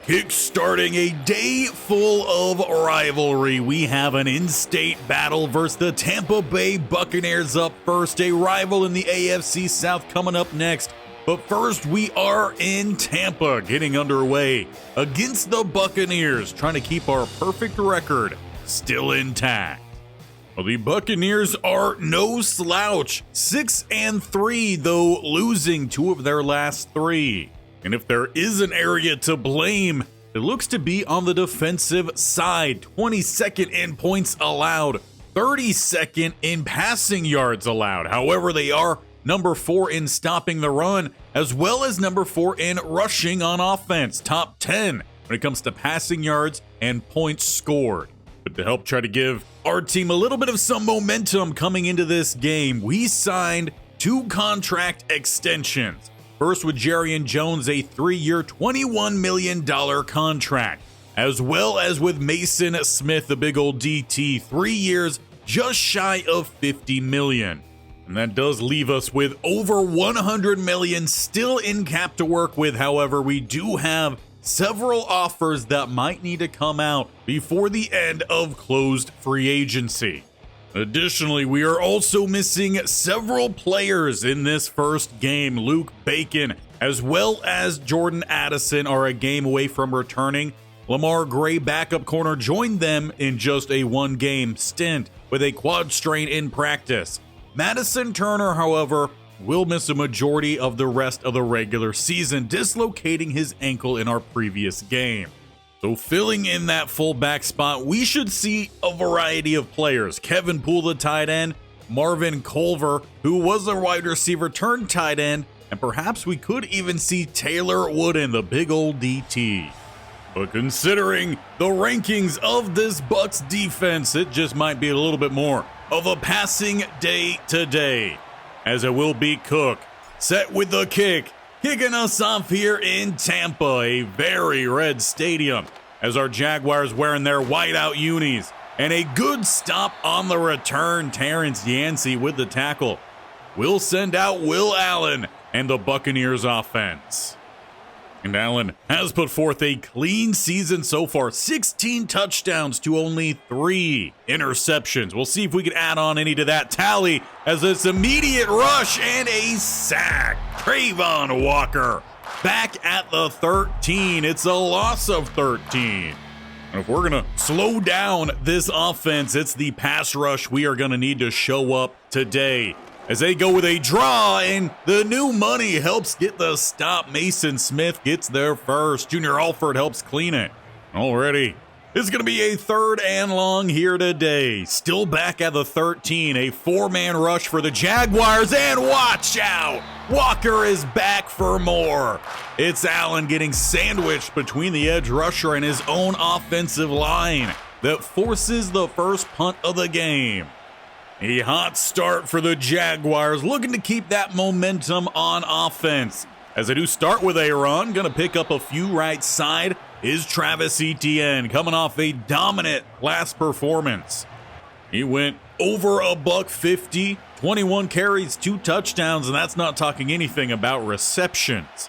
Kickstarting a day full of rivalry. We have an in-state battle versus the Tampa Bay Buccaneers up first, a rival in the AFC South coming up next. But first, we are in Tampa getting underway against the Buccaneers, trying to keep our perfect record still intact. Well, the Buccaneers are no slouch, 6-3, though losing 2 of their last 3. And if there is an area to blame, it looks to be on the defensive side. 22nd in points allowed, 32nd in passing yards allowed. However, they are number 4 in stopping the run, as well as number 4 in rushing on offense. Top 10 when it comes to passing yards and points scored. But to help try to give our team a little bit of some momentum coming into this game, we signed 2 contract extensions. First with Jerry Jones, a 3-year, $21 million contract, as well as with Mason Smith, the big old DT, 3 years, just shy of $50 million. And that does leave us with over $100 million still in cap to work with. However, we do have several offers that might need to come out before the end of closed free agency. Additionally, we are also missing several players in this first game. Luke Bacon, as well as Jordan Addison, are a game away from returning. Lamar Gray, backup corner, joined them in just a 1-game stint with a quad strain in practice. Madison Turner, however, will miss a majority of the rest of the regular season, dislocating his ankle in our previous game. So filling in that fullback spot, we should see a variety of players. Kevin Poole, the tight end, Marvin Culver, who was a wide receiver turned tight end, and perhaps we could even see Taylor Wooden, the big old DT. But considering the rankings of this Bucs defense, it just might be a little bit more of a passing day today, as it will be Cook, set with the kick. Kicking us off here in Tampa, a very red stadium, as our Jaguars wearing their whiteout unis. And a good stop on the return. Terrence Yancey with the tackle will send out Will Allen and the Buccaneers offense. And Allen has put forth a clean season so far, 16 touchdowns to only 3 interceptions. We'll see if we can add on any to that tally as this immediate rush and a sack. Trayvon Walker back at the 13. It's a loss of 13. And if we're going to slow down this offense, it's the pass rush we are going to need to show up today. As they go with a draw, and the new money helps get the stop. Mason Smith gets there first. Junior Alford helps clean it. Already, it's going to be a 3rd and long here today. Still back at the 13, a 4-man rush for the Jaguars, and watch out! Walker is back for more. It's Allen getting sandwiched between the edge rusher and his own offensive line that forces the first punt of the game. A hot start for the Jaguars, looking to keep that momentum on offense. As they do start with a run, going to pick up a few right side is Travis Etienne, coming off a dominant last performance. He went over $150, 21 carries, 2 touchdowns, and that's not talking anything about receptions.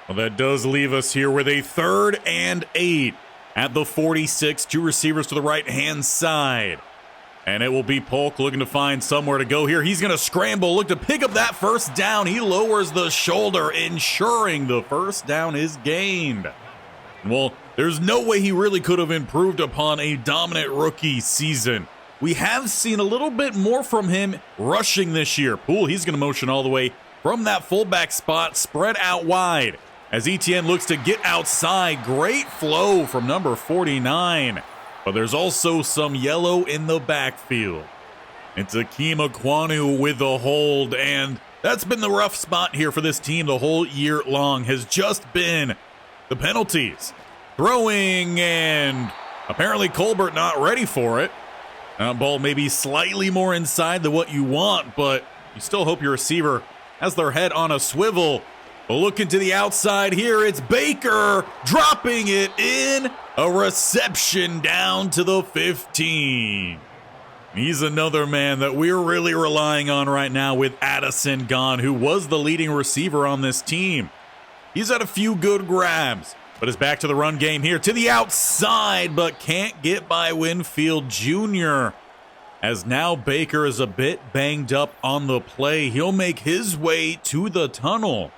Well, that does leave us here with a 3rd and 8 at the 46, 2 receivers to the right-hand side. And it will be Polk looking to find somewhere to go here. He's going to scramble, look to pick up that first down. He lowers the shoulder, ensuring the first down is gained. Well, there's no way he really could have improved upon a dominant rookie season. We have seen a little bit more from him rushing this year. Poole, he's going to motion all the way from that fullback spot, spread out wide. As Etienne looks to get outside, great flow from number 49. But there's also some yellow in the backfield. It's Akeem Ekwonu with the hold, and that's been the rough spot here for this team the whole year long, has just been the penalties. Throwing, and apparently Colbert not ready for it. That ball maybe slightly more inside than what you want, but you still hope your receiver has their head on a swivel. But looking to the outside here, it's Baker dropping it in. A reception down to the 15. He's another man that we're really relying on right now with Addison gone, who was the leading receiver on this team. He's had a few good grabs, But it's back to the run game here to the outside, but can't get by Winfield Jr. As now Baker is a bit banged up on the play. He'll make his way to the tunnel.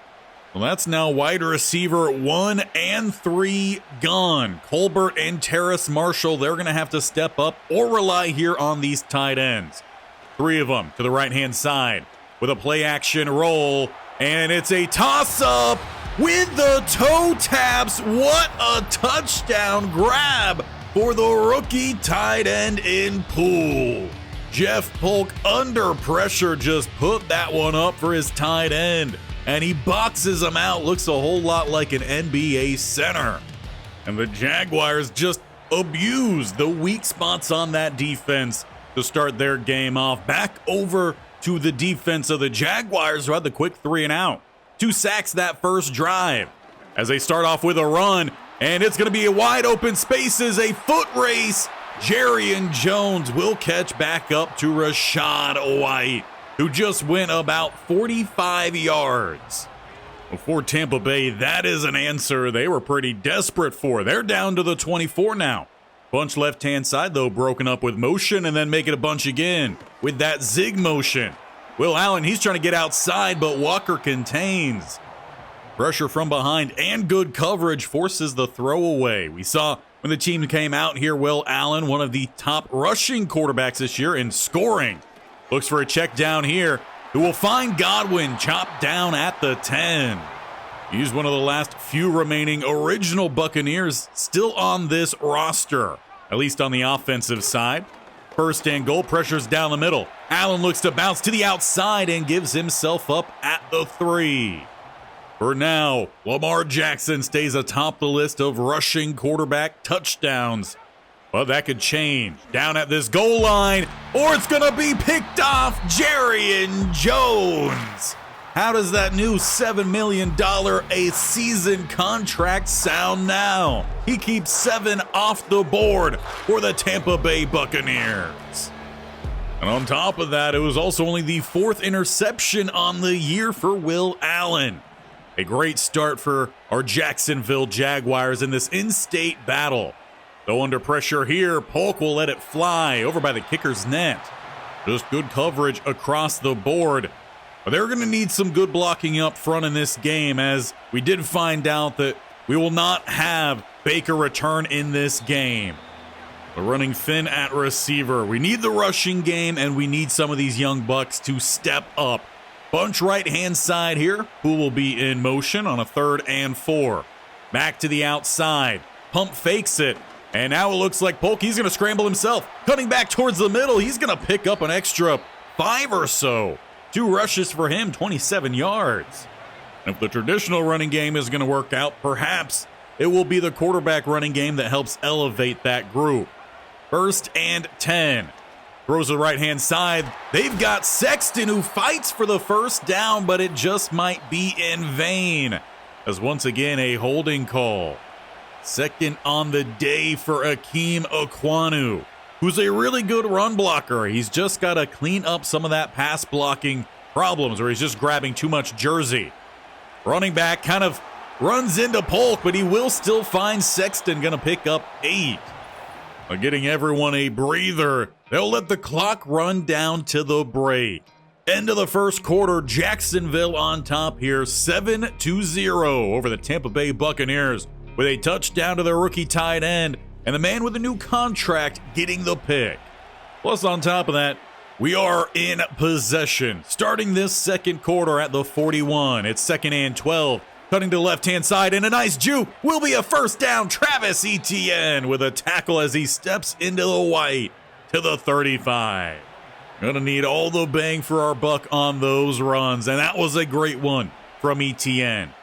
Well, that's now wide receiver 1 and 3 gone. Colbert and Terrace Marshall, they're going to have to step up or rely here on these tight ends. 3 of them to the right-hand side with a play-action roll, and it's a toss-up with the toe taps. What a touchdown grab for the rookie tight end in Poole. Jeff Polk, under pressure, just put that one up for his tight end, and he boxes him out. Looks a whole lot like an NBA center. And the Jaguars just abused the weak spots on that defense to start their game off. Back over to the defense of the Jaguars, who had the quick 3 and out. 2 sacks that first drive as they start off with a run, and it's going to be a wide open spaces, a foot race. Jerrion Jones will catch back up to Rachaad White, who just went about 45 yards. For Tampa Bay, that is an answer they were pretty desperate for. They're down to the 24 now. Bunch left-hand side, though, broken up with motion, and then make it a bunch again with that zig motion. Will Allen, he's trying to get outside, but Walker contains. Pressure from behind and good coverage forces the throwaway. We saw when the team came out here, Will Allen, one of the top rushing quarterbacks this year in scoring. Looks for a check down here, who will find Godwin chopped down at the 10. He's one of the last few remaining original Buccaneers still on this roster, at least on the offensive side. First and goal, pressures down the middle. Allen looks to bounce to the outside and gives himself up at the 3. For now, Lamar Jackson stays atop the list of rushing quarterback touchdowns. But that could change. Down at this goal line, or it's going to be picked off. Jerrion Jones. How does that new $7 million a season contract sound now? He keeps 7 off the board for the Tampa Bay Buccaneers. And on top of that, it was also only the 4th interception on the year for Will Allen. A great start for our Jacksonville Jaguars in this in-state battle. Though under pressure here, Polk will let it fly over by the kicker's net. Just good coverage across the board. But they're going to need some good blocking up front in this game, as we did find out that we will not have Baker return in this game. We're running thin at receiver. We need the rushing game, and we need some of these young bucks to step up. Bunch right-hand side here, who will be in motion on a 3rd and 4. Back to the outside. Pump fakes it. And now it looks like Polk, he's going to scramble himself. Cutting back towards the middle, he's going to pick up an extra 5 or so. 2 rushes for him, 27 yards. If the traditional running game is going to work out, perhaps it will be the quarterback running game that helps elevate that group. 1st and 10. Throws to the right-hand side. They've got Sexton, who fights for the first down, but it just might be in vain, as once again a holding call. 2nd on the day for Akeem Okwonu, who's a really good run blocker. He's just got to clean up some of that pass blocking problems, or he's just grabbing too much jersey. Running back kind of runs into Polk, but he will still find Sexton, going to pick up 8. Getting everyone a breather. They'll let the clock run down to the break. End of the first quarter, Jacksonville on top here, 7-0 over the Tampa Bay Buccaneers, with a touchdown to their rookie tight end, and the man with a new contract getting the pick. Plus, on top of that, we are in possession. Starting this second quarter at the 41. It's 2nd and 12. Cutting to the left-hand side, and a nice juke will be a first down. Travis Etienne with a tackle as he steps into the white to the 35. Gonna need all the bang for our buck on those runs, and that was a great one from Etienne.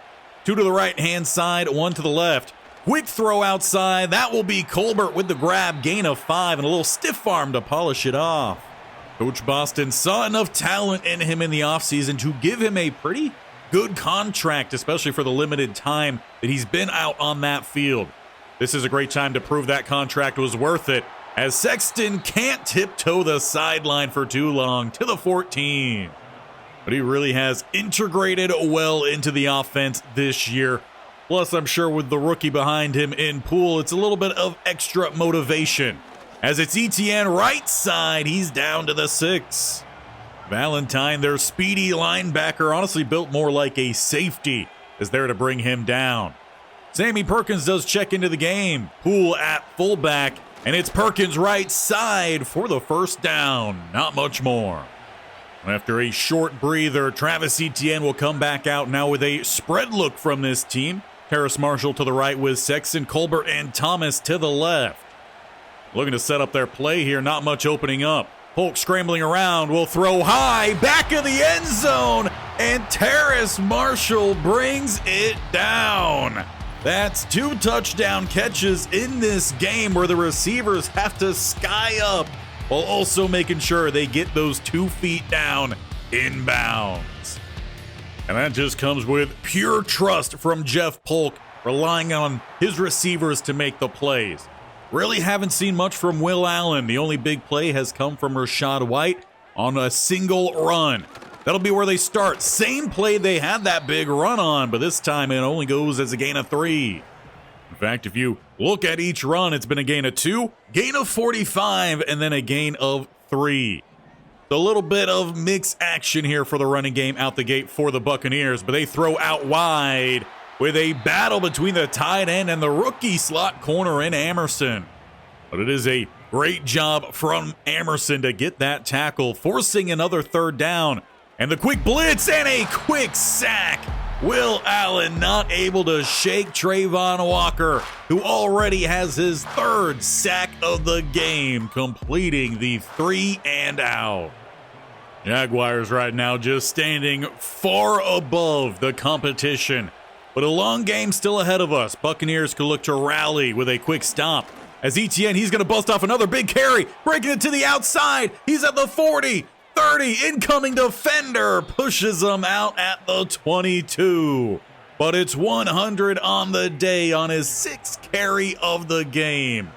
2 to the right-hand side, 1 to the left. Quick throw outside. That will be Colbert with the grab, gain of 5, and a little stiff arm to polish it off. Coach Boston saw enough talent in him in the offseason to give him a pretty good contract, especially for the limited time that he's been out on that field. This is a great time to prove that contract was worth it, as Sexton can't tiptoe the sideline for too long to the 14. But he really has integrated well into the offense this year. Plus, I'm sure with the rookie behind him in Poole, it's a little bit of extra motivation. As it's Etienne right side, he's down to the 6. Valentine, their speedy linebacker, honestly built more like a safety, is there to bring him down. Sammy Perkins does check into the game. Poole at fullback, and it's Perkins right side for the first down. Not much more. After a short breather, Travis Etienne will come back out now with a spread look from this team. Harris Marshall to the right with Sexton, Colbert, and Thomas to the left. Looking to set up their play here, not much opening up. Polk scrambling around, will throw high, back of the end zone, and Terrace Marshall brings it down. That's 2 touchdown catches in this game where the receivers have to sky up while also making sure they get those 2 feet down inbounds. And that just comes with pure trust from Jeff Polk, relying on his receivers to make the plays. Really haven't seen much from Will Allen. The only big play has come from Rashad White on a single run. That'll be where they start. Same play they had that big run on, but this time it only goes as a gain of 3. In fact, if you look at each run, it's been a gain of 2, gain of 45, and then a gain of 3. A little bit of mixed action here for the running game out the gate for the Buccaneers, but they throw out wide with a battle between the tight end and the rookie slot corner in Amerson. But it is a great job from Amerson to get that tackle, forcing another 3rd down. And the quick blitz and a quick sack. Will Allen not able to shake Trayvon Walker, who already has his 3rd sack of the game, completing the 3 and out. Jaguars right now just standing far above the competition, but a long game still ahead of us. Buccaneers could look to rally with a quick stop. As Etienne, he's going to bust off another big carry, breaking it to the outside. He's at the 40. 30, incoming defender, pushes him out at the 22. But it's 100 on the day on his 6th carry of the game.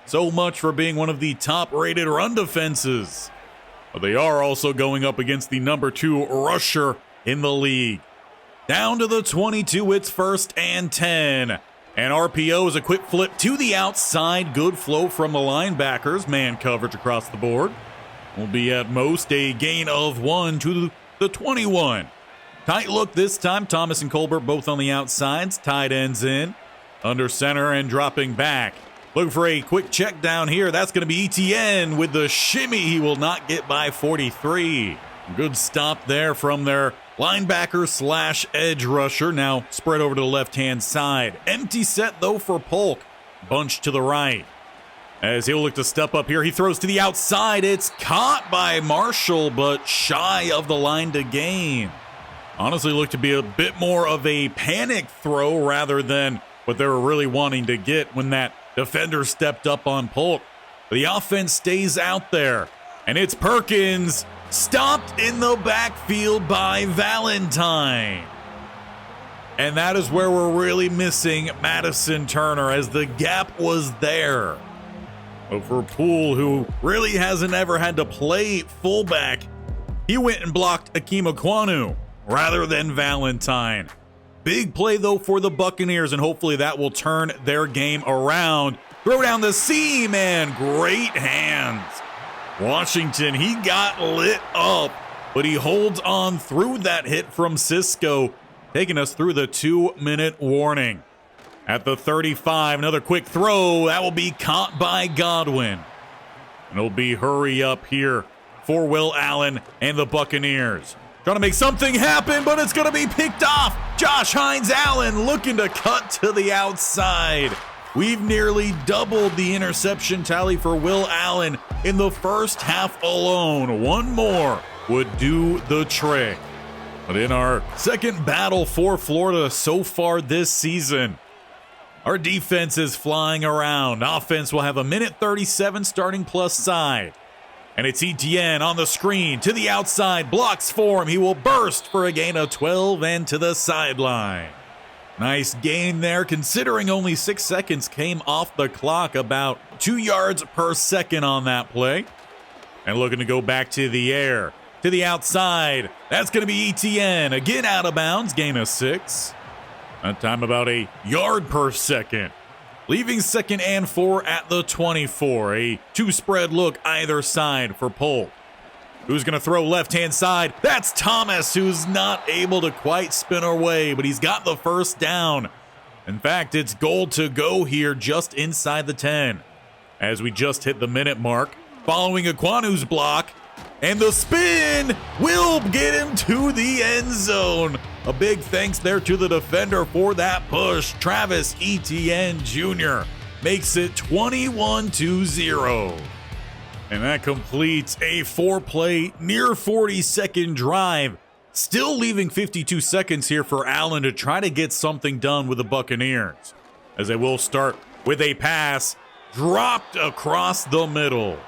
So much for being one of the top-rated run defenses. But they are also going up against the number 2 rusher in the league. Down to the 22, it's 1st and 10. And RPO is a quick flip to the outside. Good flow from the linebackers. Man coverage across the board. Will be at most a gain of 1 to the 21. Tight look this time. Thomas and Colbert both on the outsides. Tight ends in. Under center and dropping back. Looking for a quick check down here. That's going to be Etienne with the shimmy. He will not get by 43. Good stop there from their linebacker slash edge rusher. Now spread over to the left-hand side. Empty set though for Polk. Bunch to the right. As he'll look to step up here, he throws to the outside. It's caught by Marshall, but shy of the line to gain. Honestly, looked to be a bit more of a panic throw rather than what they were really wanting to get when that defender stepped up on Polk. The offense stays out there, and it's Perkins stopped in the backfield by Valentine. And that is where we're really missing Madison Turner, as the gap was there. But for Poole, who really hasn't ever had to play fullback, he went and blocked Akeem Ekwonu rather than Valentine. Big play, though, for the Buccaneers, and hopefully that will turn their game around. Throw down the seam, and great hands. Washington, he got lit up, but he holds on through that hit from Cisco, taking us through the 2-minute warning. At the 35, another quick throw. That will be caught by Godwin. And it'll be hurry up here for Will Allen and the Buccaneers. Trying to make something happen, but it's going to be picked off. Josh Hines Allen looking to cut to the outside. We've nearly doubled the interception tally for Will Allen in the first half alone. One more would do the trick. But in our second battle for Florida so far this season, our defense is flying around. Offense will have a minute 37 starting plus side. And it's Etienne on the screen to the outside, blocks for him. He will burst for a gain of 12 and to the sideline. Nice gain there, considering only 6 seconds came off the clock, about 2 yards per second on that play. And looking to go back to the air, to the outside. That's going to be Etienne, again out of bounds, gain of 6. That time about a yard per second. Leaving 2nd and 4 at the 24. A two-spread look either side for Polk. Who's going to throw left-hand side? That's Thomas, who's not able to quite spin away, but he's got the first down. In fact, it's goal to go here just inside the 10. As we just hit the minute mark, following Aquanu's block, and the spin will get him to the end zone. A big thanks there to the defender for that push. Travis Etienne Jr. makes it 21-0. And that completes a 4-play, near 40-second drive. Still leaving 52 seconds here for Allen to try to get something done with the Buccaneers. As they will start with a pass dropped across the middle.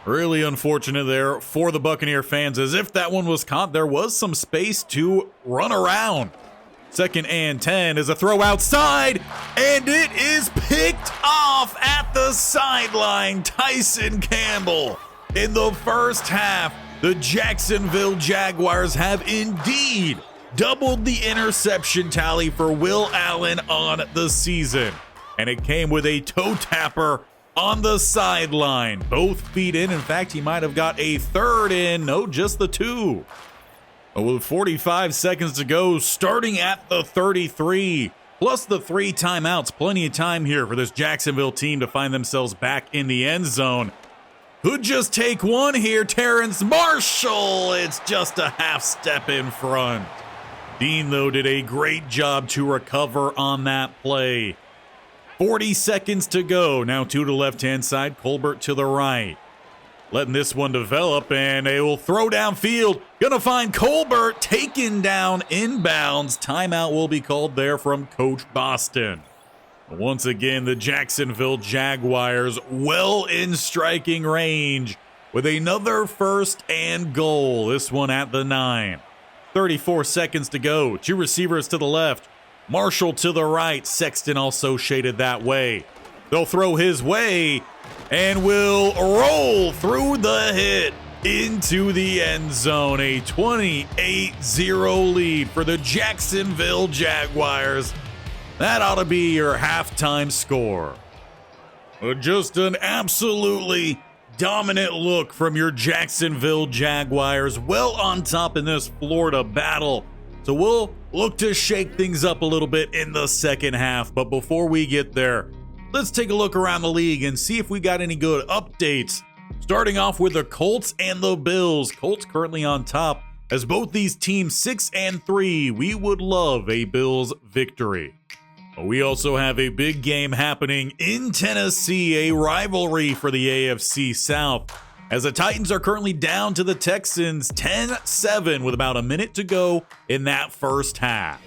Really unfortunate there for the Buccaneer fans, as if that one was caught, there was some space to run around. 2nd and 10 is a throw outside, and it is picked off at the sideline. Tyson Campbell. In the first half, the Jacksonville Jaguars have indeed doubled the interception tally for Will Allen on the season. And it came with a toe tapper on the sideline. Both feet in. In fact, he might have got a third in. No, just the 2. With 45 seconds to go, starting at the 33, plus the 3 timeouts. Plenty of time here for this Jacksonville team to find themselves back in the end zone. Could just take one here. Terrence Marshall. It's just a half step in front. Dean, though, did a great job to recover on that play. 40 seconds to go. Now 2 to the left-hand side, Colbert to the right. Letting this one develop, and they will throw downfield. Gonna find Colbert, taken down inbounds. Timeout will be called there from Coach Boston. Once again, the Jacksonville Jaguars well in striking range with another 1st and goal. This one at the 9. 34 seconds to go. 2 receivers to the left. Marshall to the right. Sexton also shaded that way. They'll throw his way and will roll through the hit into the end zone. A 28-0 lead for the Jacksonville Jaguars. That ought to be your halftime score. Just an absolutely dominant look from your Jacksonville Jaguars. Well on top in this Florida battle. So we'll look to shake things up a little bit in the second half. But before we get there, let's take a look around the league and see if we got any good updates. Starting off with the Colts and the Bills. Colts currently on top, as both these teams 6 and 3. We would love a Bills victory. We also have a big game happening in Tennessee, a rivalry for the AFC South, as the Titans are currently down to the Texans 10-7 with about a minute to go in that first half.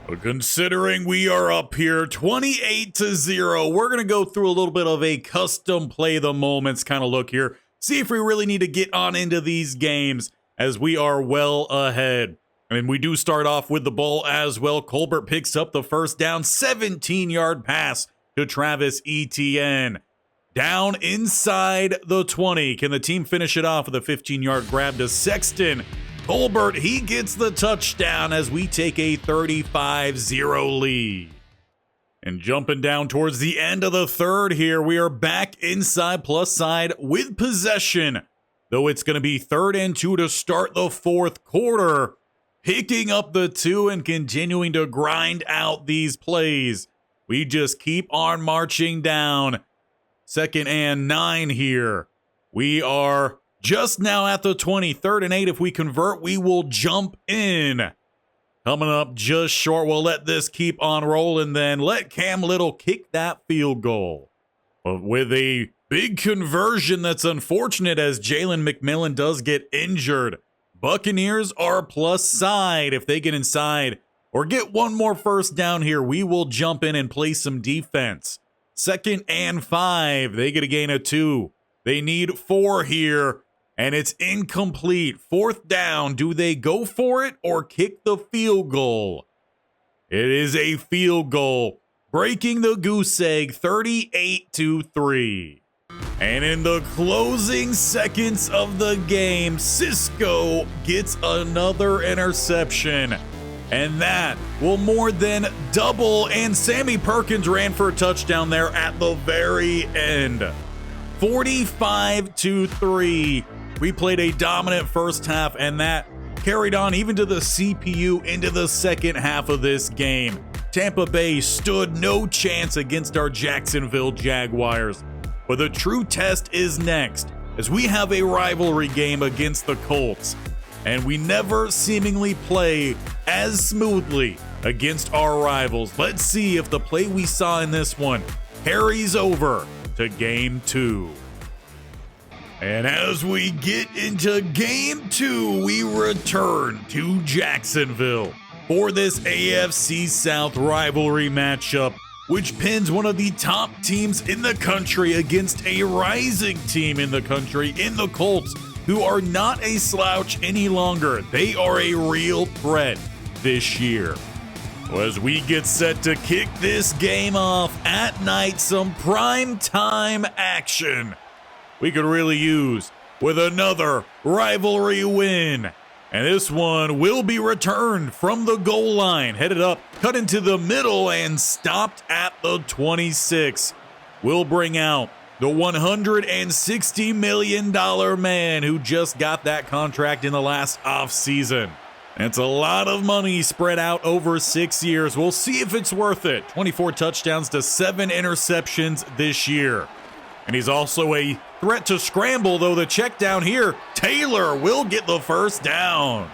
But considering we are up here 28-0, we're going to go through a little bit of a custom play the moments kind of look here. See if we really need to get on into these games as we are well ahead. I mean, we do start off with the ball as well. Colbert picks up the first down, 17-yard pass to Travis Etienne. Down inside the 20. Can the team finish it off with a 15-yard grab to Sexton? Colbert, he gets the touchdown as we take a 35-0 lead. And jumping down towards the end of the third here, we are back inside plus side with possession. Though it's going to be 3rd and 2 to start the fourth quarter. Picking up the 2 and continuing to grind out these plays. We just keep on marching down. 2nd and 9 here. We are just now at the 20. 3rd and 8. If we convert, we will jump in. Coming up just short. We'll let this keep on rolling then. Let Cam Little kick that field goal. But with a big conversion that's unfortunate as Jalen McMillan does get injured. Buccaneers are plus side. If they get inside or get one more first down here, we will jump in and play some defense. 2nd and 5. They get a gain of 2. They need 4 here, and it's incomplete. 4th down. Do they go for it or kick the field goal? It is a field goal, breaking the goose egg, 38-3. And in the closing seconds of the game, Cisco gets another interception. And that will more than double, and Sammy Perkins ran for a touchdown there at the very end. 45-3. We played a dominant first half, and that carried on even to the CPU into the second half of this game. Tampa Bay stood no chance against our Jacksonville Jaguars. But the true test is next, as we have a rivalry game against the Colts. And we never seemingly play as smoothly against our rivals. Let's see if the play we saw in this one carries over to game 2. And as we get into game 2, we return to Jacksonville for this AFC South rivalry matchup, which pins one of the top teams in the country against a rising team in the country in the Colts, who are not a slouch any longer. They are a real threat this year. As we get set to kick this game off at night, some prime time action we could really use with another rivalry win. And this one will be returned from the goal line, headed up, cut into the middle, and stopped at the 26. We'll bring out the $160 million man who just got that contract in the last offseason. It's a lot of money spread out over 6 years. We'll see if it's worth it. 24 touchdowns to 7 interceptions this year. And he's also a threat to scramble, though the check down here, Taylor will get the first down.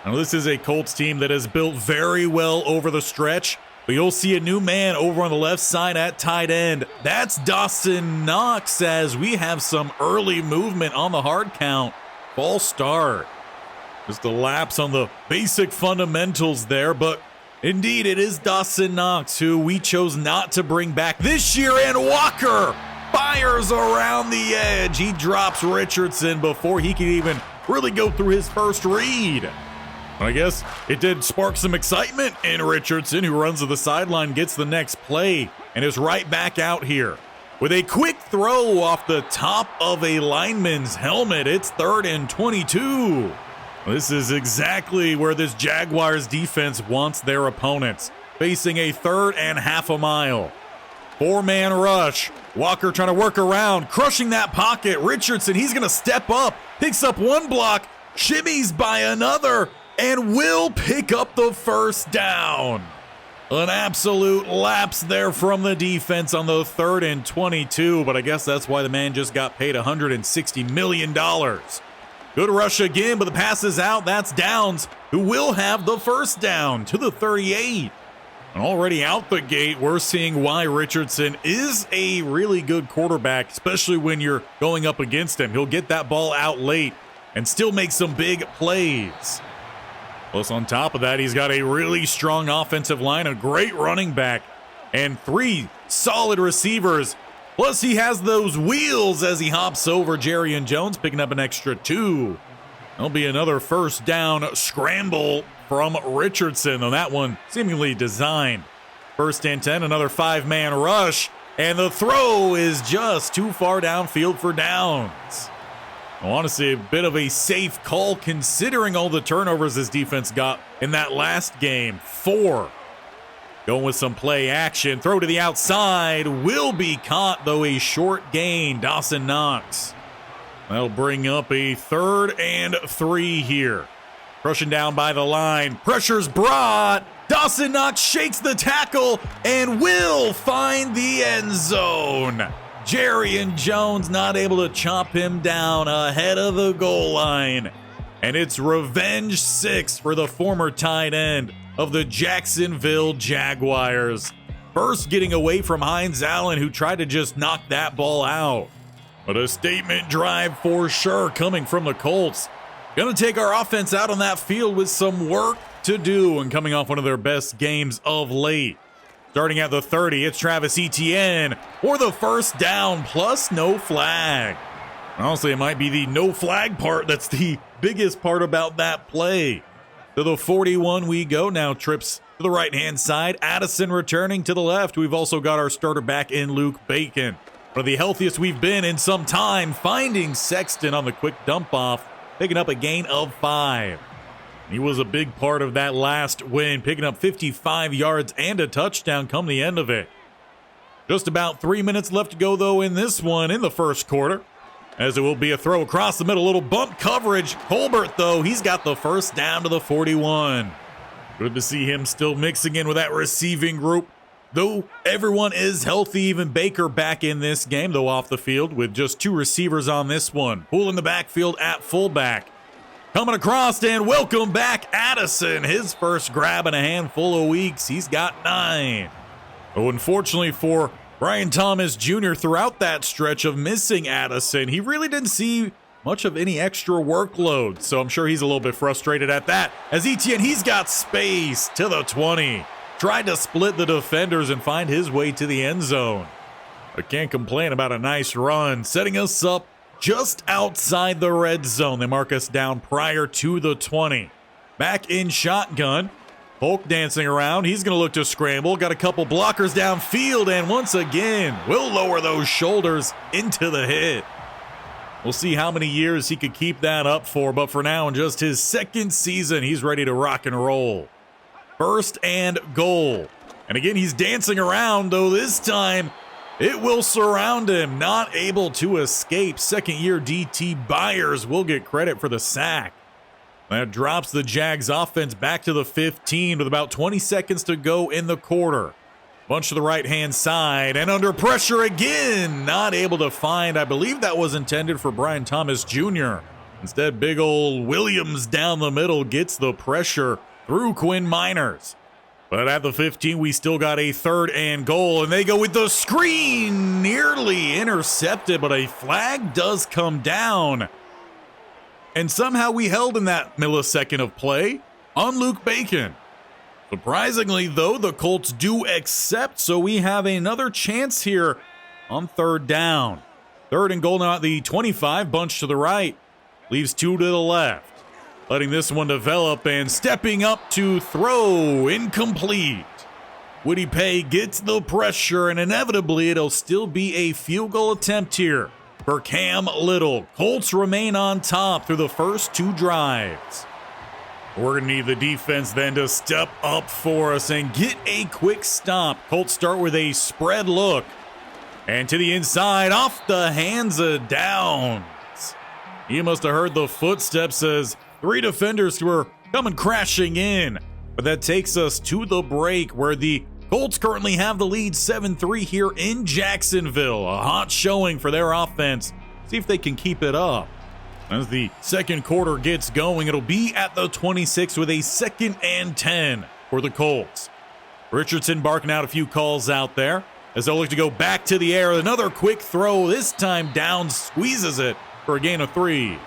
Now this is a Colts team that has built very well over the stretch. But you'll see a new man over on the left side at tight end. That's Dawson Knox, as we have some early movement on the hard count. False start. Just a lapse on the basic fundamentals there, but indeed it is Dawson Knox who we chose not to bring back this year, and Walker fires around the edge. He drops Richardson before he can even really go through his first read. I guess it did spark some excitement in Richardson, who runs to the sideline, gets the next play, and is right back out here. With a quick throw off the top of a lineman's helmet, it's 3rd and 22. This is exactly where this Jaguars defense wants their opponents, facing a 3rd and half a mile. 4-man rush. Walker trying to work around, crushing that pocket. Richardson, he's going to step up, picks up one block, shimmies by another, and will pick up the first down. An absolute lapse there from the defense on the 3rd and 22, but I guess that's why the man just got paid $160 million. Good rush again, but the pass is out. That's Downs, who will have the first down to the 38. And already out the gate, we're seeing why Richardson is a really good quarterback, especially when you're going up against him. He'll get that ball out late and still make some big plays. Plus, on top of that, he's got a really strong offensive line, a great running back, and 3 solid receivers. Plus, he has those wheels as he hops over Jerry and Jones, picking up an extra 2. There'll be another first down scramble from Richardson, though that one seemingly designed. 1st and 10, another 5-man rush, and the throw is just too far downfield for Downs. Honestly, a bit of a safe call considering all the turnovers this defense got in that last game. 4. Going with some play action. Throw to the outside. Will be caught, though a short gain. Dawson Knox. That'll bring up a 3rd and 3 here. Rushing down by the line. Pressure's brought. Dawson Knox shakes the tackle and will find the end zone. Jerry and Jones not able to chop him down ahead of the goal line. And it's revenge 6 for the former tight end of the Jacksonville Jaguars. First getting away from Hines Allen, who tried to just knock that ball out. But a statement drive for sure coming from the Colts. Gonna take our offense out on that field with some work to do, and coming off one of their best games of late. Starting at the 30, it's Travis Etienne for the first down, plus no flag. Honestly, it might be the no flag part that's the biggest part about that play. To the 41 we go now, trips to the right-hand side. Addison returning to the left. We've also got our starter back in Luke Bacon. One of the healthiest we've been in some time, finding Sexton on the quick dump-off, picking up a gain of 5. He was a big part of that last win, picking up 55 yards and a touchdown come the end of it. Just about 3 minutes left to go, though, in this one in the first quarter, as it will be a throw across the middle, little bump coverage. Colbert, though, he's got the first down to the 41. Good to see him still mixing in with that receiving group. Though everyone is healthy, even Baker back in this game, though off the field with just 2 receivers on this one. Poole in the backfield at fullback. Coming across, and welcome back Addison. His first grab in a handful of weeks. He's got 9. Oh, unfortunately for Brian Thomas Jr., throughout that stretch of missing Addison, he really didn't see much of any extra workload. So I'm sure he's a little bit frustrated at that. As Etienne, he's got space to the 20. Tried to split the defenders and find his way to the end zone. But can't complain about a nice run, setting us up just outside the red zone. They mark us down prior to the 20. Back in shotgun. Polk dancing around. He's going to look to scramble. Got a couple blockers downfield, and once again, will lower those shoulders into the hit. We'll see how many years he could keep that up for, but for now, in just his second season, he's ready to rock and roll. First and goal. And again, he's dancing around, though this time it will surround him. Not able to escape. Second-year DT Byers will get credit for the sack. That drops the Jags offense back to the 15 with about 20 seconds to go in the quarter. Bunch to the right-hand side, and under pressure again. Not able to find, I believe that was intended for Brian Thomas Jr. Instead, big old Williams down the middle gets the pressure through Quinn Miners. But at the 15, we still got a third and goal, and they go with the screen. Nearly intercepted, but a flag does come down. And somehow we held in that millisecond of play on Luke Bacon. Surprisingly, though, the Colts do accept, so we have another chance here on third down. Third and goal now at the 25, bunch to the right, leaves 2 to the left. Letting this one develop and stepping up to throw, incomplete. Woody Pay gets the pressure, and inevitably it'll still be a field goal attempt here for Cam Little. Colts remain on top through the first 2 drives. We're going to need the defense then to step up for us and get a quick stop. Colts start with a spread look. And to the inside, off the hands of Downs. He must have heard the footsteps as 3 defenders were coming crashing in. But that takes us to the break, where the Colts currently have the lead 7-3 here in Jacksonville. A hot showing for their offense. See if they can keep it up. As the second quarter gets going, it'll be at the 26 with a 2nd and 10 for the Colts. Richardson barking out a few calls out there as they'll look to go back to the air. Another quick throw. This time Downs squeezes it for a gain of 3.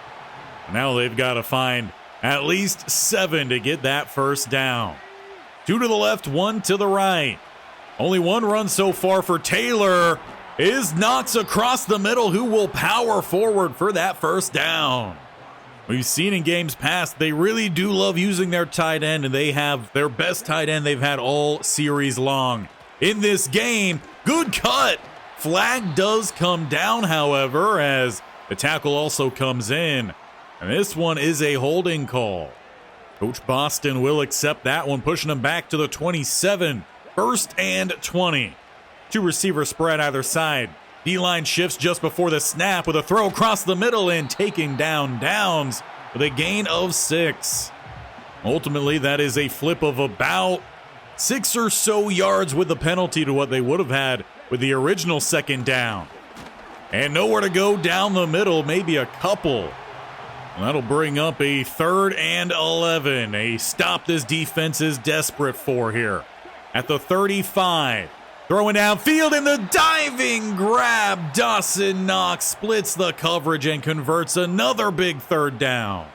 Now they've got to find at least 7 to get that first down. 2 to the left, 1 to the right. Only 1 run so far for Taylor. Is knocks across the middle, who will power forward for that first down. We've seen in games past, they really do love using their tight end, and they have their best tight end they've had all series long. In this game, good cut. Flag does come down, however, as the tackle also comes in. And this one is a holding call. Coach Boston will accept that one, pushing him back to the 27. First and 20. 2 receiver spread either side. D-line shifts just before the snap with a throw across the middle and taking down Downs with a gain of 6. Ultimately, that is a flip of about 6 or so yards with the penalty to what they would have had with the original second down. And nowhere to go down the middle, maybe a couple. And that'll bring up a 3rd and 11. A stop this defense is desperate for here. At the 35. Throwing downfield, and the diving grab. Dawson Knox splits the coverage and converts another big 3rd down.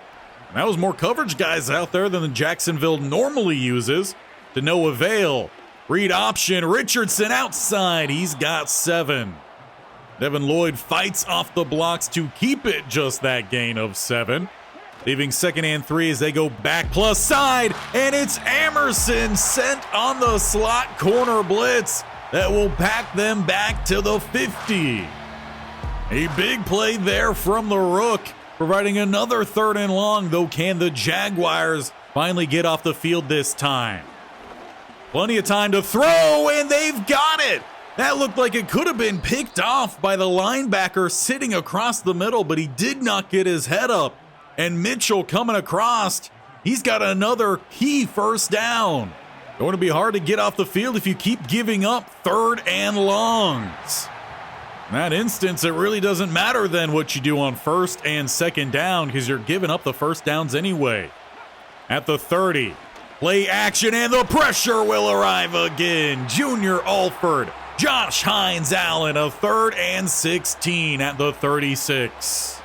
And that was more coverage guys out there than the Jacksonville normally uses, to no avail. Read option, Richardson outside. He's got 7. Devin Lloyd fights off the blocks to keep it just that gain of 7. Leaving 2nd and 3 as they go back plus side, and it's Emerson sent on the slot corner blitz that will pack them back to the 50. A big play there from the Rook, providing another 3rd and long, though can the Jaguars finally get off the field this time. Plenty of time to throw, and they've got it. That looked like it could have been picked off by the linebacker sitting across the middle, but he did not get his head up. And Mitchell coming across, he's got another key first down. Going to be hard to get off the field if you keep giving up third and longs. In that instance, it really doesn't matter then what you do on first and second down because you're giving up the first downs anyway. At the 30, play action and the pressure will arrive again. Junior Alford, Josh Hines Allen, a 3rd and 16 at the 36.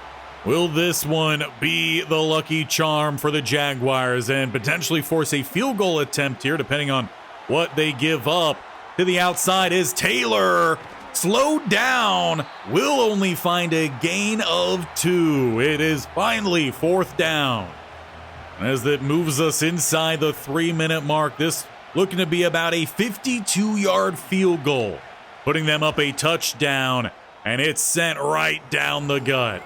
Will this one be the lucky charm for the Jaguars and potentially force a field goal attempt here depending on what they give up? To the outside is Taylor. Slowed down. Will only find a gain of 2. It is finally 4th down. As it moves us inside the 3-minute mark, this looking to be about a 52-yard field goal, putting them up a touchdown, and it's sent right down the gut.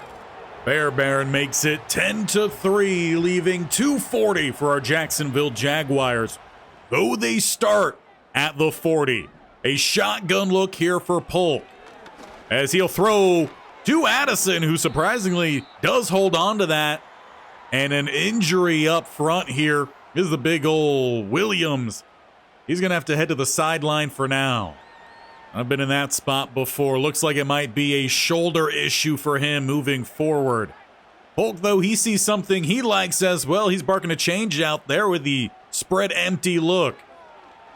Bear Baron makes it 10-3, leaving 2:40 for our Jacksonville Jaguars. Though they start at the 40. A shotgun look here for Polk, as he'll throw to Addison, who surprisingly does hold on to that. And an injury up front here is the big old Williams. He's going to have to head to the sideline for now. I've been in that spot before. Looks like it might be a shoulder issue for him moving forward. Polk, though, he sees something he likes as well. He's barking a change out there with the spread empty look.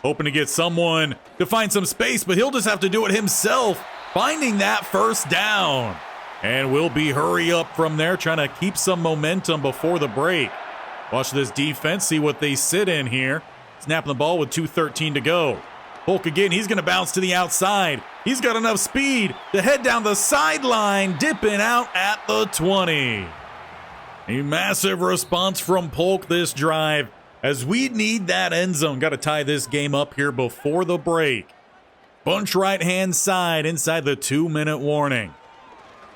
Hoping to get someone to find some space, but he'll just have to do it himself, finding that first down. And will be hurry up from there, trying to keep some momentum before the break. Watch this defense, see what they sit in here. Snapping the ball with 2:13 to go. Polk again, he's going to bounce to the outside. He's got enough speed to head down the sideline, dipping out at the 20. A massive response from Polk this drive, as we need that end zone. Got to tie this game up here before the break. Bunch right-hand side inside the 2-minute warning.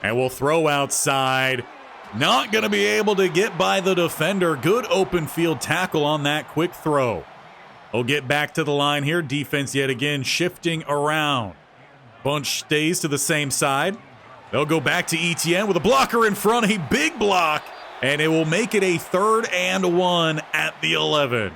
And we'll throw outside. Not going to be able to get by the defender. Good open field tackle on that quick throw. He'll get back to the line here. Defense yet again shifting around. Bunch stays to the same side. They'll go back to Etienne with a blocker in front. A big block. And it will make it a 3rd and 1 at the 11.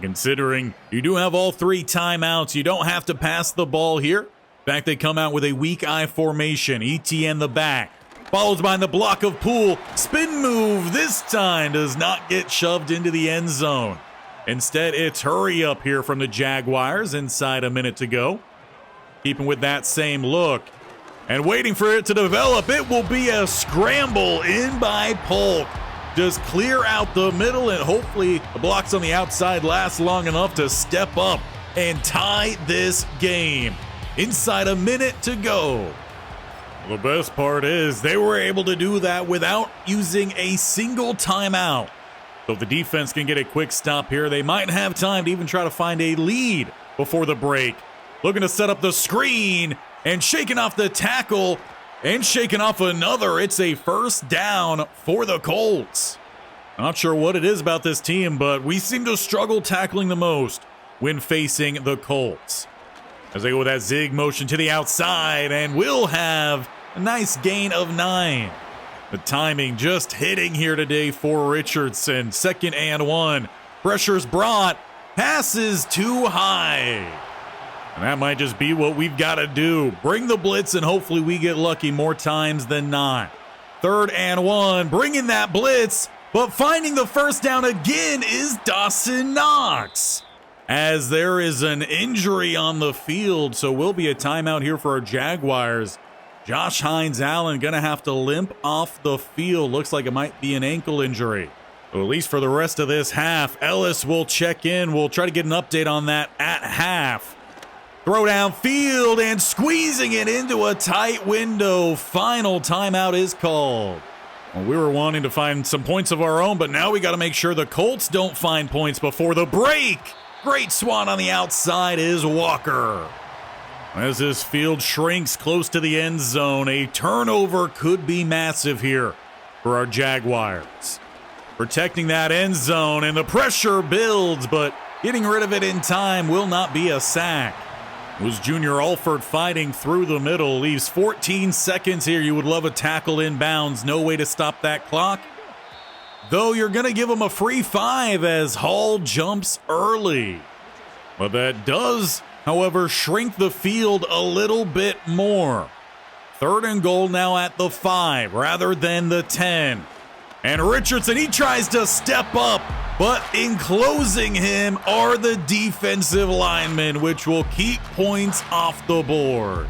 Considering you do have all 3 timeouts, you don't have to pass the ball here. In fact, they come out with a weak eye formation. Etienne the back. Follows behind the block of Poole. Spin move this time does not get shoved into the end zone. Instead, it's hurry up here from the Jaguars inside a minute to go. Keeping with that same look. And waiting for it to develop, it will be a scramble in by Polk. Just clear out the middle, and hopefully the blocks on the outside last long enough to step up and tie this game. Inside a minute to go. The best part is they were able to do that without using a single timeout. So if the defense can get a quick stop here, they might have time to even try to find a lead before the break. Looking to set up the screen and shaking off the tackle and shaking off another. It's a first down for the Colts. Not sure what it is about this team, but we seem to struggle tackling the most when facing the Colts. As they go with that zig motion to the outside, and will have a nice gain of 9. The timing just hitting here today for Richardson. 2nd and 1. Pressure's brought. Passes too high. And that might just be what we've got to do. Bring the blitz, and hopefully we get lucky more times than not. 3rd and 1. Bringing that blitz, but finding the first down again is Dawson Knox. As there is an injury on the field, so will be a timeout here for our Jaguars. Josh Hines Allen going to have to limp off the field. Looks like it might be an ankle injury. So at least for the rest of this half, Ellis will check in. We'll try to get an update on that at half. Throw downfield and squeezing it into a tight window. Final timeout is called. Well, we were wanting to find some points of our own, but now we got to make sure the Colts don't find points before the break. Great swat on the outside is Walker. As this field shrinks close to the end zone, a turnover could be massive here for our Jaguars. protecting that end zone, and the pressure builds, but getting rid of it in time will not be a sack. It was Junior Alford fighting through the middle. Leaves 14 seconds here. You would love a tackle inbounds. No way to stop that clock. Though you're going to give him a free 5 as Hall jumps early. But that does, however, shrink the field a little bit more. 3rd and goal now at the 5 rather than the 10. And Richardson, he tries to step up, but enclosing him are the defensive linemen, which will keep points off the board.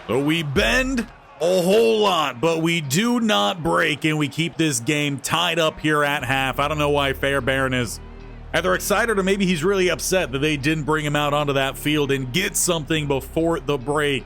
So we bend a whole lot, but we do not break, and we keep this game tied up here at half. I don't know why Fairbairn is either excited or maybe he's really upset that they didn't bring him out onto that field and get something before the break.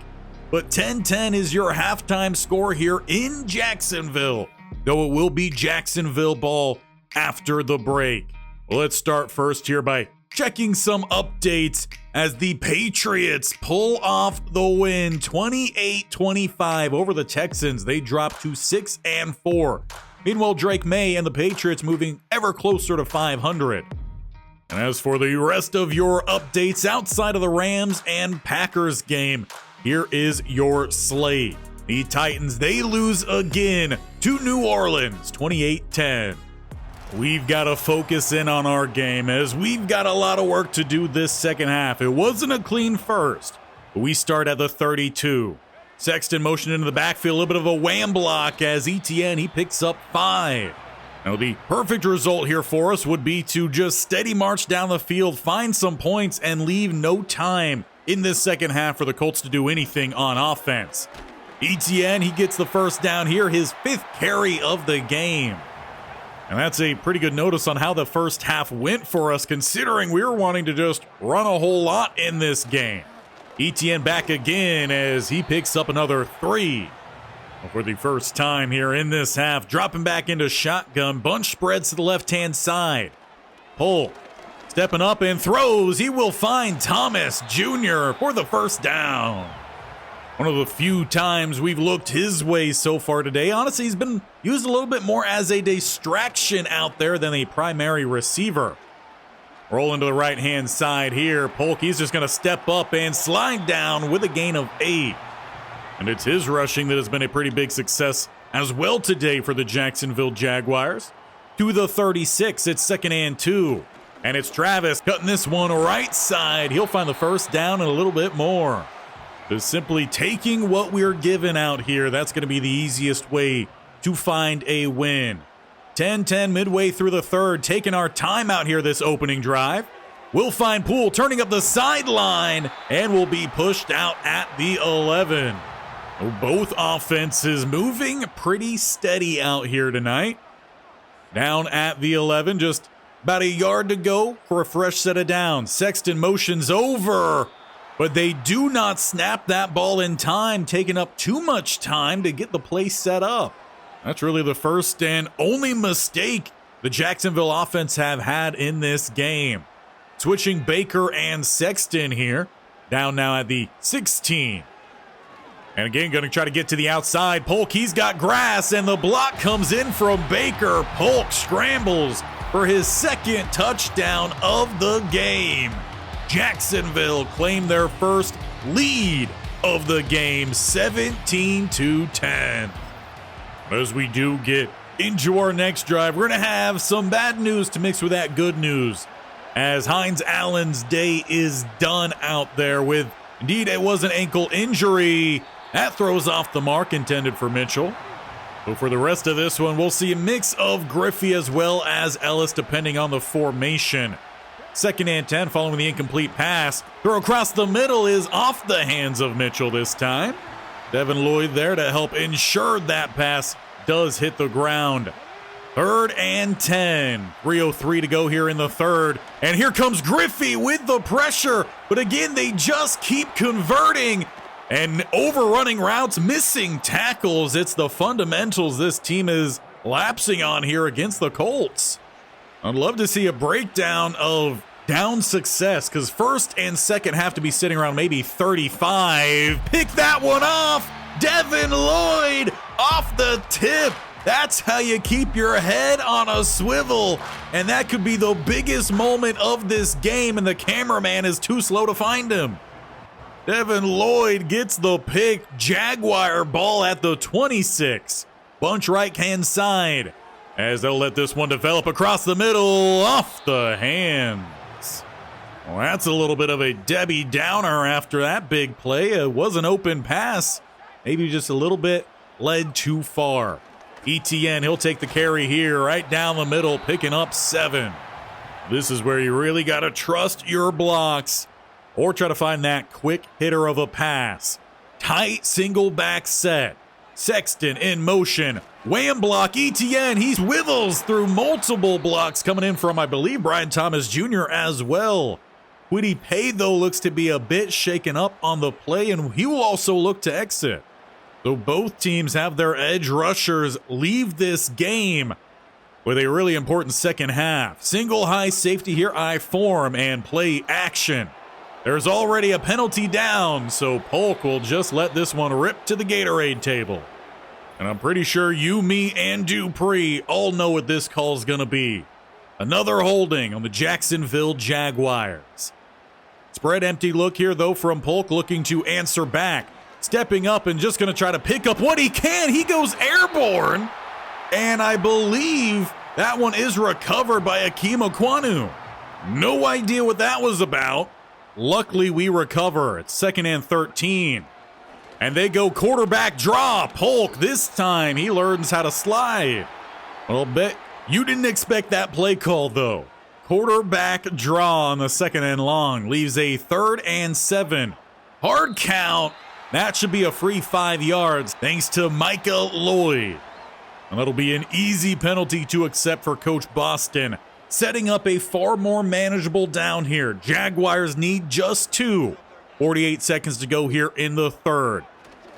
But 10-10 is your halftime score here in Jacksonville, though it will be Jacksonville ball after the break. Well, let's start first here by checking some updates as the Patriots pull off the win 28-25 over the Texans. They drop to 6-4. Meanwhile, Drake May and the Patriots moving ever closer to 500. And as for the rest of your updates outside of the Rams and Packers game, here is your slate. The Titans, they lose again to New Orleans, 28-10. We've got to focus in on our game as we've got a lot of work to do this second half. It wasn't a clean first, but we start at the 32. Sexton motion into the backfield, a little bit of a wham block as Etienne, he picks up 5. Now the perfect result here for us would be to just steady march down the field, find some points, and leave no time in this second half for the Colts to do anything on offense. Etienne, he gets the first down here, his 5th carry of the game. And that's a pretty good notice on how the first half went for us, considering we were wanting to just run a whole lot in this game. Etienne back again as he picks up another 3. For the first time here in this half, dropping back into shotgun, bunch spreads to the left-hand side. Polk stepping up and throws. He will find Thomas Jr. for the first down. One of the few times we've looked his way so far today. Honestly, he's been used a little bit more as a distraction out there than a primary receiver. Rolling to the right-hand side here. Polk, he's just going to step up and slide down with a gain of 8. And it's his rushing that has been a pretty big success as well today for the Jacksonville Jaguars. To the 36, it's 2nd and 2. And it's Travis cutting this one right side. He'll find the first down and a little bit more. Just simply taking what we're given out here, that's going to be the easiest way to find a win. 10-10 midway through the 3rd, taking our time out here this opening drive. We'll find Poole turning up the sideline and will be pushed out at the 11. Both offenses moving pretty steady out here tonight. Down at the 11, just about a yard to go for a fresh set of downs. Sexton motions over, but they do not snap that ball in time, taking up too much time to get the play set up. That's really the first and only mistake the Jacksonville offense have had in this game. Switching Baker and Sexton here. Down now at the 16. And again, going to try to get to the outside. Polk, he's got grass, and the block comes in from Baker. Polk scrambles for his 2nd touchdown of the game. Jacksonville claimed their first lead of the game, 17-10. As we do get into our next drive, we're going to have some bad news to mix with that good news, as Hines Allen's day is done out there with, indeed, it was an ankle injury. That throws off the mark intended for Mitchell. But for the rest of this one, we'll see a mix of Griffey as well as Ellis, depending on the formation. 2nd and 10 following the incomplete pass. Throw across the middle is off the hands of Mitchell this time. Devin Lloyd there to help ensure that pass does hit the ground. 3rd and 10. 3:03 to go here in the 3rd. And here comes Griffey with the pressure. But again, they just keep converting and overrunning routes, missing tackles. It's the fundamentals this team is lapsing on here against the Colts. I'd love to see a breakdown of down success, because 1st and 2nd have to be sitting around maybe 35. Pick that one off. Devin Lloyd off the tip That's how you keep your head on a swivel. And that could be the biggest moment of this game, and the cameraman is too slow to find him. Devin Lloyd gets the pick. Jaguar ball at the 26. Bunch right-hand side as they'll let this one develop across the middle, off the hands. Well, that's a little bit of a Debbie Downer after that big play. It was an open pass. Maybe just a little bit led too far. ETN, he'll take the carry here, right down the middle, picking up 7. This is where you really got to trust your blocks or try to find that quick hitter of a pass. Tight single back set. Sexton in motion. Wham block, ETN, he swivels through multiple blocks coming in from, I believe, Brian Thomas Jr. as well. Kwity Paye, though, looks to be a bit shaken up on the play, and he will also look to exit. So both teams have their edge rushers leave this game with a really important second half. Single high safety here, I form, and play action. There's already a penalty down, so Polk will just let this one rip to the Gatorade table. And I'm pretty sure you, me, and Dupree all know what this call's gonna be. Another holding on the Jacksonville Jaguars. Spread empty look here, though, from Polk, looking to answer back. Stepping up and just going to try to pick up what he can. He goes airborne. And I believe that one is recovered by Akeem Okwonu. No idea what that was about. Luckily, we recover. It's 2nd and 13. And they go quarterback draw. Polk, this time, he learns how to slide. I'll bet you didn't expect that play call, though. Quarterback draw on the 2nd and long. Leaves a 3rd and 7. Hard count. That should be a free 5 yards thanks to Micah Lloyd. And that'll be an easy penalty to accept for Coach Boston, setting up a far more manageable down here. Jaguars need just 2. 48 seconds to go here in the 3rd.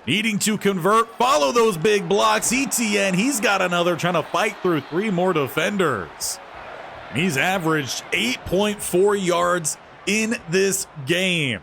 Needing to convert, follow those big blocks. ETN, he's got another, trying to fight through 3 more defenders. He's averaged 8.4 yards in this game.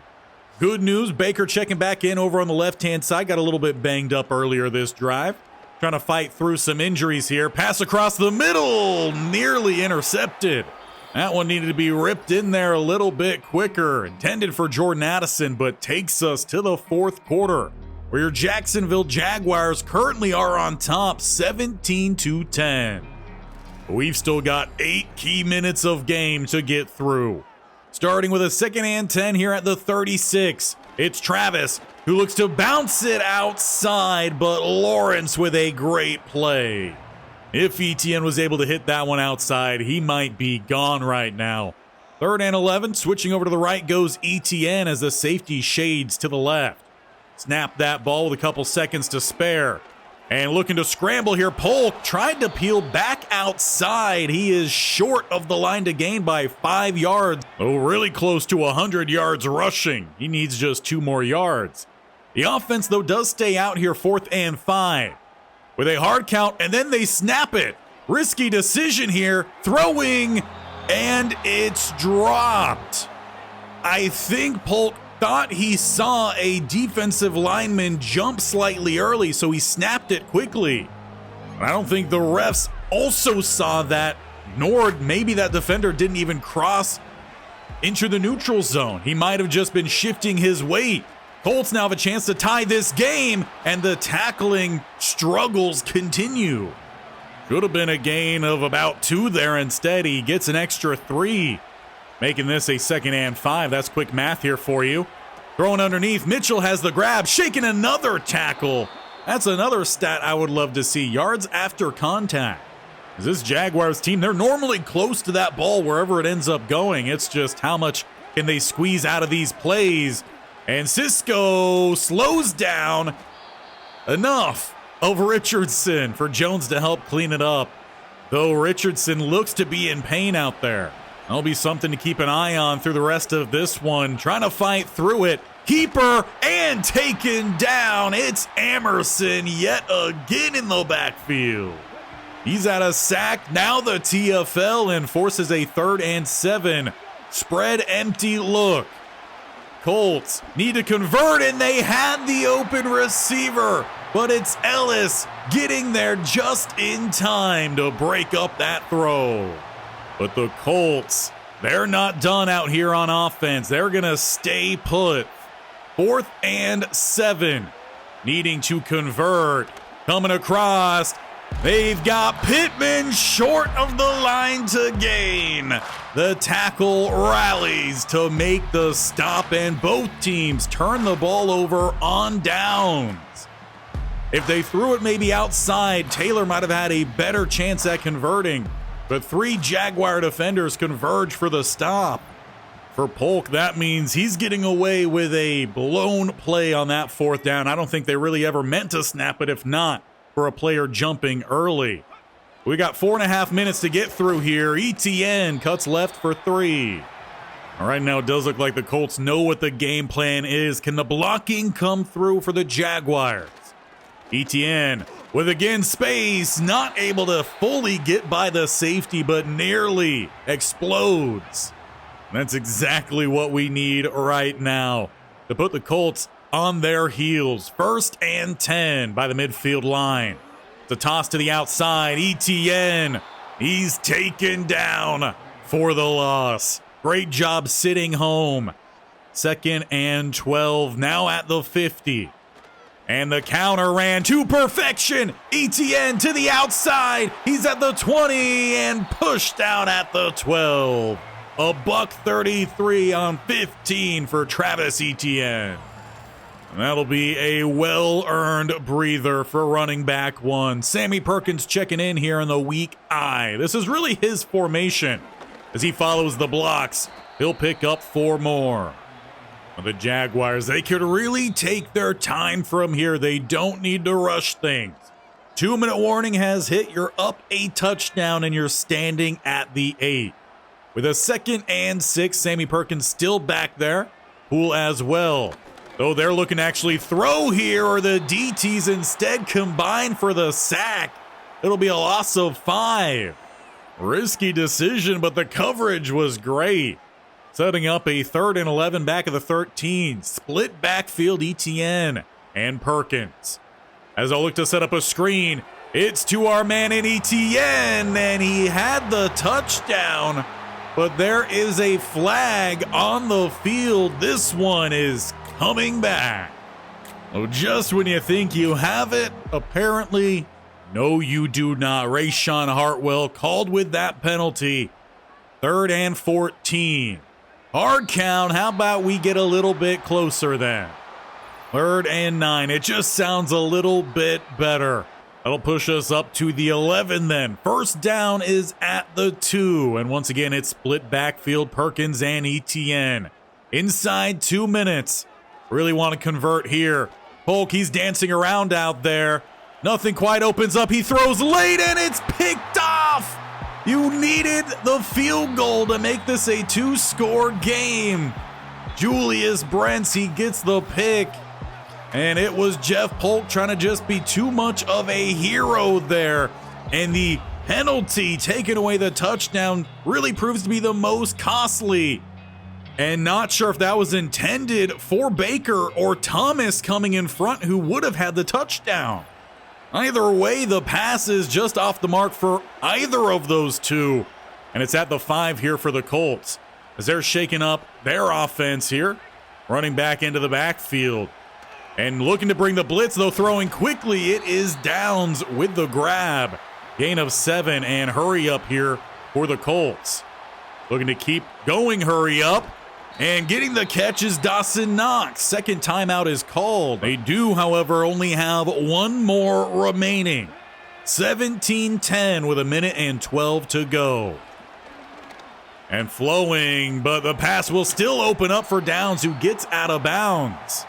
Good news, Baker checking back in over on the left-hand side. Got a little bit banged up earlier this drive. Trying to fight through some injuries here. Pass across the middle, nearly intercepted. That one needed to be ripped in there a little bit quicker. Intended for Jordan Addison, but takes us to the 4th quarter, where your Jacksonville Jaguars currently are on top, 17-10. We've still got 8 key minutes of game to get through. Starting with a 2nd and 10 here at the 36. It's Travis who looks to bounce it outside, but Lawrence with a great play. If ETN was able to hit that one outside, he might be gone right now. 3rd and 11, switching over to the right goes ETN as the safety shades to the left. Snap that ball with a couple seconds to spare. And looking to scramble here, Polk tried to peel back outside. He is short of the line to gain by 5 yards. Oh, really close to 100 yards rushing. He needs just 2 more yards. The offense, though, does stay out here 4th and 5. With a hard count, and then they snap it. Risky decision here. Throwing, and it's dropped. I think Polk thought he saw a defensive lineman jump slightly early, so he snapped it quickly. I don't think the refs also saw that, nor maybe that defender didn't even cross into the neutral zone. He might have just been shifting his weight. Colts now have a chance to tie this game, and the tackling struggles continue. Should have been a gain of about 2 there. Instead, he gets an extra 3. Making this a 2nd and 5. That's quick math here for you. Throwing underneath. Mitchell has the grab. Shaking another tackle. That's another stat I would love to see. Yards after contact. This Jaguars team, they're normally close to that ball wherever it ends up going. It's just how much can they squeeze out of these plays. And Cisco slows down enough of Richardson for Jones to help clean it up. Though Richardson looks to be in pain out there. That'll be something to keep an eye on through the rest of this one. Trying to fight through it. Keeper and taken down. It's Emerson yet again in the backfield. He's at a sack. Now the TFL and forces a 3rd and 7. Spread empty look. Colts need to convert, and they had the open receiver. but it's Ellis getting there just in time to break up that throw. But the Colts, they're not done out here on offense. They're going to stay put. 4th and 7, needing to convert. Coming across, they've got Pittman short of the line to gain. The tackle rallies to make the stop, and both teams turn the ball over on downs. If they threw it maybe outside, Taylor might have had a better chance at converting, but 3 Jaguar defenders converge for the stop. For Polk, that means he's getting away with a blown play on that 4th down. I don't think they really ever meant to snap it, if not for a player jumping early. We got 4.5 minutes to get through here. ETN cuts left for 3. All right, now it does look like the Colts know what the game plan is. Can the blocking come through for the Jaguars? ETN with again space, not able to fully get by the safety, but nearly explodes. That's exactly what we need right now to put the Colts on their heels. 1st and 10 by the midfield line. It's a toss to the outside. ETN, he's taken down for the loss. Great job sitting home. 2nd and 12, now at the 50. And the counter ran to perfection. ETN to the outside. He's at the 20 and pushed out at the 12. A $133 on 15 for Travis Etienne. And that'll be a well-earned breather for running back 1. Sammy Perkins checking in here in the weak eye. This is really his formation. As he follows the blocks, he'll pick up 4 more. The Jaguars, they could really take their time from here. They don't need to rush things. 2-minute warning has hit. You're up a touchdown and you're standing at the 8. With a 2nd and 6, Sammy Perkins still back there. Poole as well. Though they're looking to actually throw here, or the DTs instead combine for the sack. It'll be a loss of 5. Risky decision, but the coverage was great. Setting up a 3rd and 11 back of the 13. Split backfield ETN and Perkins. As I look to set up a screen, it's to our man in ETN, and he had the touchdown. But there is a flag on the field. This one is coming back. Oh, just when you think you have it, apparently, no, you do not. Rashawn Hartwell called with that penalty. 3rd and 14. Hard count. How about we get a little bit closer then? 3rd and 9. It just sounds a little bit better. That'll push us up to the 11 then. 1st down is at the 2. And once again, it's split backfield, Perkins and ETN. Inside 2 minutes. Really want to convert here. Polk, he's dancing around out there. Nothing quite opens up. He throws late and it's picked off. You needed the field goal to make this a 2-score game. Julius Brents, he gets the pick. And it was Jeff Polk trying to just be too much of a hero there. And the penalty taking away the touchdown really proves to be the most costly. And not sure if that was intended for Baker or Thomas coming in front, who would have had the touchdown. Either way, the pass is just off the mark for either of those two. And it's at the 5 here for the Colts, as they're shaking up their offense here. Running back into the backfield. And looking to bring the blitz, though, throwing quickly. It is Downs with the grab. Gain of 7 and hurry up here for the Colts. Looking to keep going, hurry up. And getting the catch is Dawson Knox. 2nd timeout is called. They do, however, only have 1 more remaining. 17-10 with 1:12 to go. And flowing, but the pass will still open up for Downs, who gets out of bounds.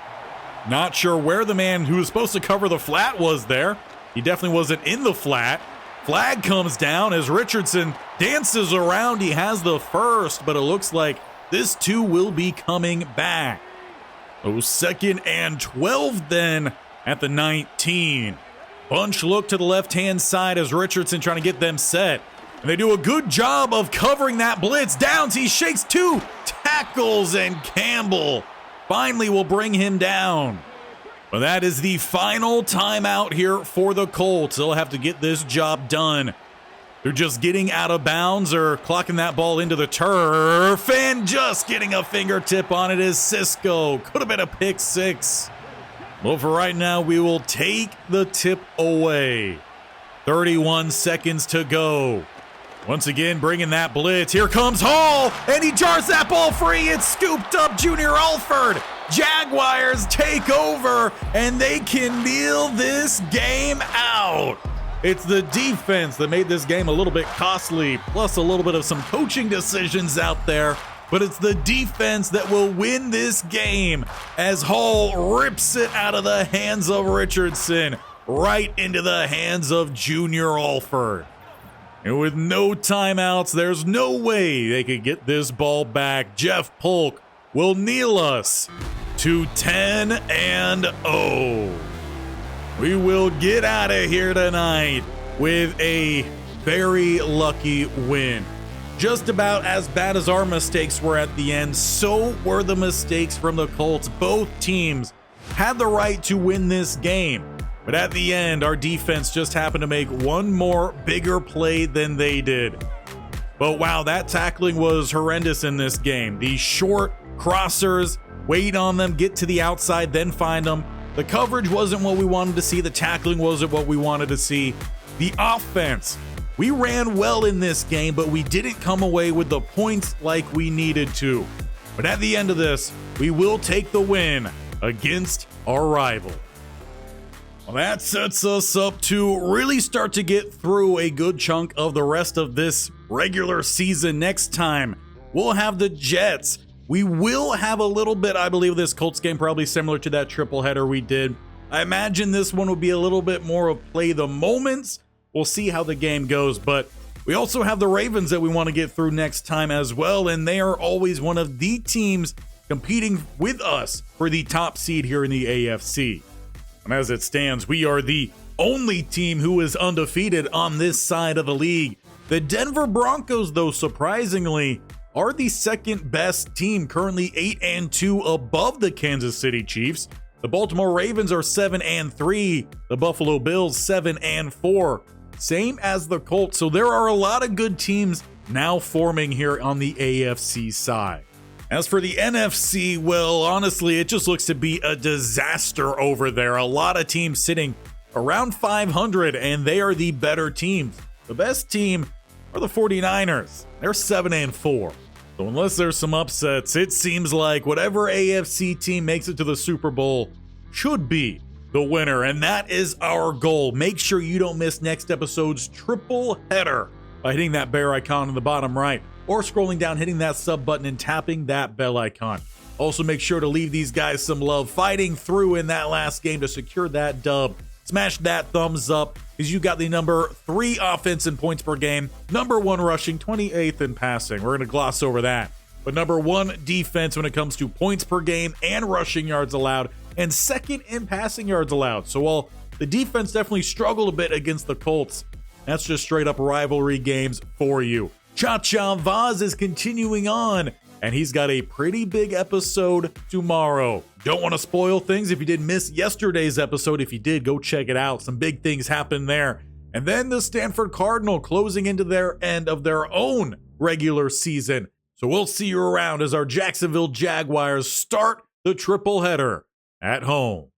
Not sure where the man who was supposed to cover the flat was there. He definitely wasn't in the flat. Flag comes down as Richardson dances around. He has the first, but it looks like this too will be coming back. Oh, 2nd and 12 then at the 19. Bunch look to the left-hand side as Richardson trying to get them set. And they do a good job of covering that blitz. Downs, he shakes 2 tackles, and Campbell finally will bring him down. Well, that is the final timeout here for the Colts. They'll have to get this job done. They're just getting out of bounds or clocking that ball into the turf, and just getting a fingertip on it is Cisco. Could have been a pick six. Well, for right now, we will take the tip away. 31 seconds to go. Once again, bringing that blitz. Here comes Hall, and he jars that ball free. It's scooped up Junior Alford. Jaguars take over, and they can kneel this game out. It's the defense that made this game a little bit costly, plus a little bit of some coaching decisions out there. But it's the defense that will win this game as Hall rips it out of the hands of Richardson, right into the hands of Junior Alford. And with no timeouts, there's no way they could get this ball back. Jeff Polk will kneel us to 10-0. We will get out of here tonight with a very lucky win. Just about as bad as our mistakes were at the end, so were the mistakes from the Colts. Both teams had the right to win this game, but at the end, our defense just happened to make one more bigger play than they did. But wow, that tackling was horrendous in this game. These short crossers, wait on them, get to the outside, then find them. The coverage wasn't what we wanted to see. The tackling wasn't what we wanted to see. The offense, we ran well in this game, but we didn't come away with the points like we needed to. But at the end of this, we will take the win against our rival. Well, that sets us up to really start to get through a good chunk of the rest of this regular season. Next time, we'll have the Jets. We will have a little bit, I believe, this Colts game probably similar to that triple header we did. I imagine this one will be a little bit more of play the moments. We'll see how the game goes, but we also have the Ravens that we want to get through next time as well, and they are always one of the teams competing with us for the top seed here in the AFC. And as it stands, we are the only team who is undefeated on this side of the league. The Denver Broncos, though, surprisingly, are the second best team, currently 8-2 above the Kansas City Chiefs. The Baltimore Ravens are 7-3. The Buffalo Bills 7-4. Same as the Colts. So there are a lot of good teams now forming here on the AFC side. As for the NFC, well, honestly, it just looks to be a disaster over there. A lot of teams sitting around 500, and they are the better teams. The best team are the 49ers. They're 7-4. So unless there's some upsets, it seems like whatever AFC team makes it to the Super Bowl should be the winner, and that is our goal. Make sure you don't miss next episode's triple header by hitting that bear icon in the bottom right, or scrolling down, hitting that sub button, and tapping that bell icon. Also, make sure to leave these guys some love, fighting through in that last game to secure that dub. Smash that thumbs up, because you got the number 3 offense in points per game, number 1 rushing, 28th in passing. We're going to gloss over that. But number 1 defense when it comes to points per game and rushing yards allowed, and second in passing yards allowed. So while the defense definitely struggled a bit against the Colts, that's just straight up rivalry games for you. Cha-Cha Vaz is continuing on, and he's got a pretty big episode tomorrow. Don't want to spoil things if you did miss yesterday's episode. If you did, go check it out. Some big things happen there. And then the Stanford Cardinal closing into their end of their own regular season. So we'll see you around as our Jacksonville Jaguars start the triple header at home.